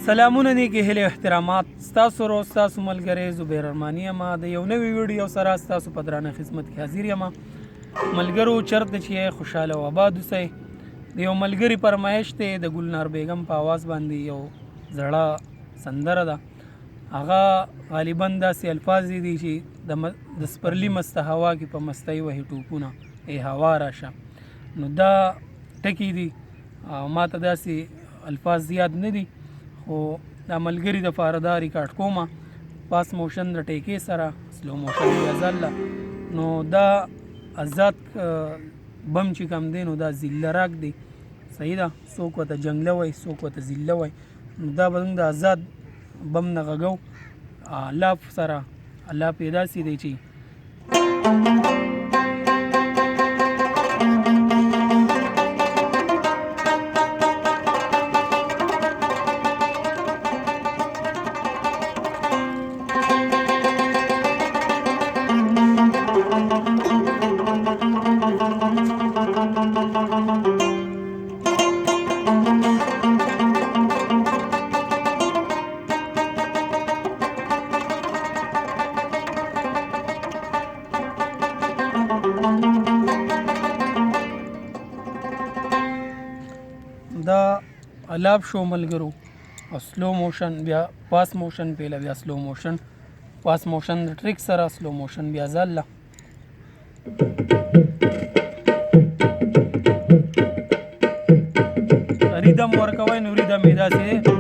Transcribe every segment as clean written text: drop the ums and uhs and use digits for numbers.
سلامونه نیکې هیلې او احترامات ستاسو ورو ستاسو ملګری زبیر ارماني یم د یو نوي ویډیو سره ستاسو په درانه خدمت کې حاضر یم ملګرو چرته چې خوشحاله او آباد اوسئ د یو ملګري فرمایش دی د ګلنار بیګم په آواز باندې یو زړه سندره ده هغه غالبا داسې الفاظ دي چې د سپرلي مسته هوا کې په مستۍ وهي ټوپونه ای هوا راشه نو دا ټکي دي ما ته داسې الفاظ زیات نه دي خو دا ملګري د پاره دا ریکارډ کومه پاس موشن د ټیکې سره سلو موشن بیا ځله نو دا آزاد بم چې کم دی نو دا زیله راک دی صحیح ده څوک ورته جنګله وایي څوک ورته زیله وایي نو دا به موږ د آزاد بم نه غږو الله سره الله پیدا سي دی چې دا الاپ شو ملګرو او سلو موشن بیا پاس موشن پیله بیا سلو موشن پاس موشن د ټریک سره سلو موشن بیا ځله ریدم ورکوي نو ریدم یې داسې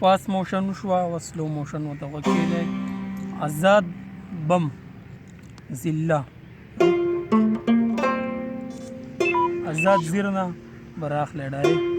پاس موشن شو او سلو موشن وته وکیله آزاد بم زله آزاد زیرنا براخ لډای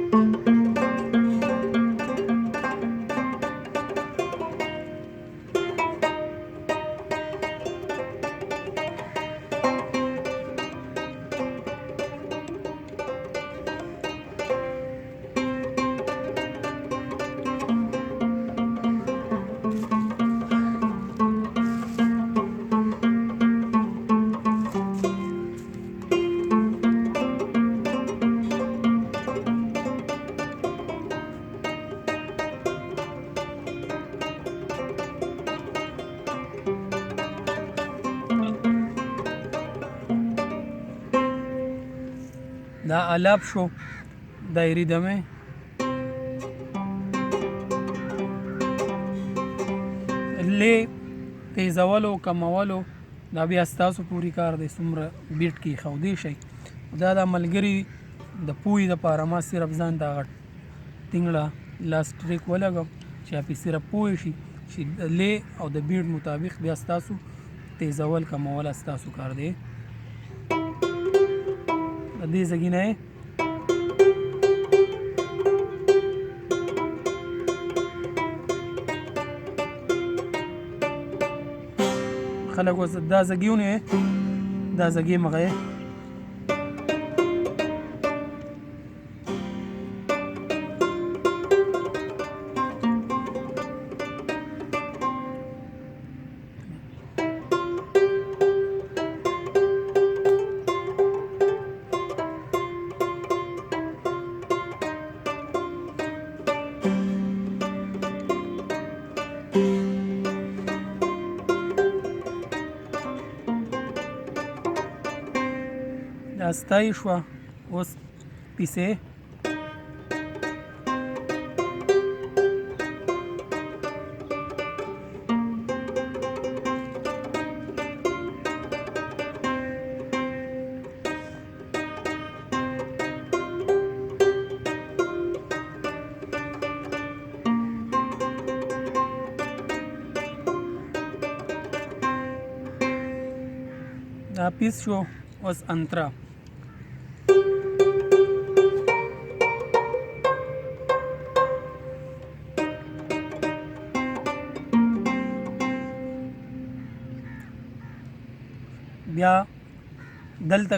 دا علاب شو دایري دمه لې تیزولو کمولو دا بیا ستاسو پوری کار دی څومره بیټ کې ښودی شئ دا د ملګري د پوی دپاره ما صرف ځان دغه ټینګړه لاستریک ولګم چې پې صرف پوه شي چې لې او د بیټ مطابق بیا ستاسو تیزول کمول ستاسو کار دی د دې ځای نه خلک اوس دا زګیونه دا زګی مغه استای شو اوس پیسې دا پیس شو اوس انترا بیا دلته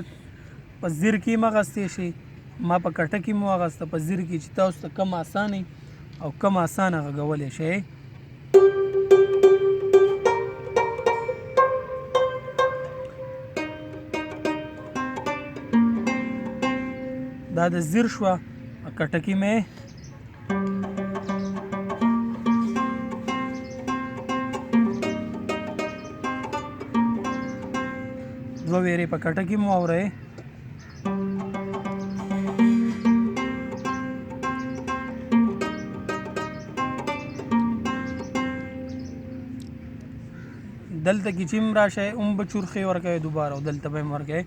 په زیر کې مغستې شي ما په کټه کې مو اغسته په زیر کې چې تاسو ته کم اسانه او کم اسانه غوولې شي دا د زیر شو کټه کې مې دو ویرې په کټه کې مو اورئ دلته کې چې هم راشئ هم به چورخې ورکوئ دوباره او دلته به هم ورکوئ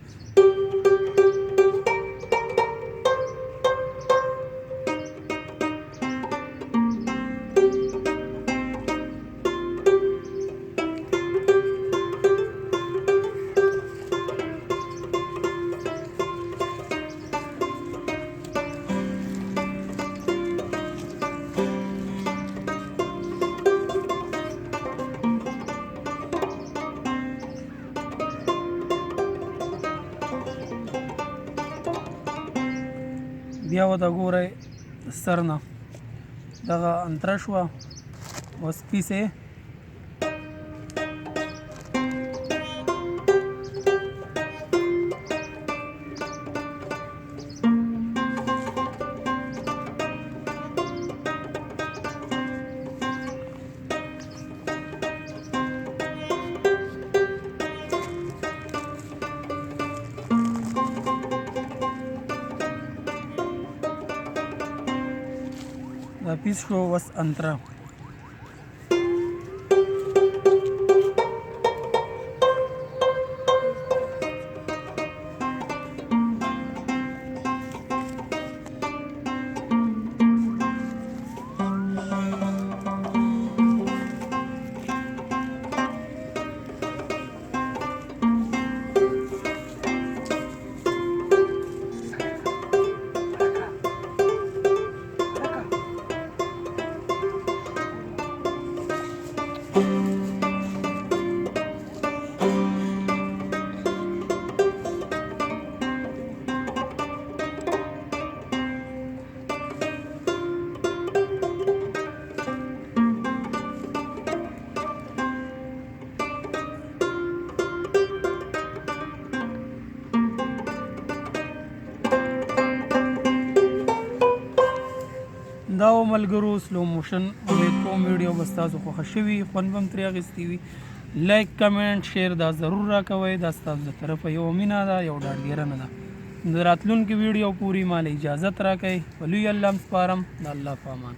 بیا وته ګورئ سر نه دغه انتره شوه اوس پیسې دا پیس شو اوس انتره دا و ملګرو سلو موشن امید کوم ویډیو به ستاسو خوښه شوي خوند به هم ترې اخیستی وي لایک کمنټ شیر دا ضرور راکوئ دا ستاسو د طرفه یو مینه ده یو ډاډګیرنه ده د راتلونکي ویډیو پورې مال اجازت راکړئ. ولي الله سپارم د الله په امان.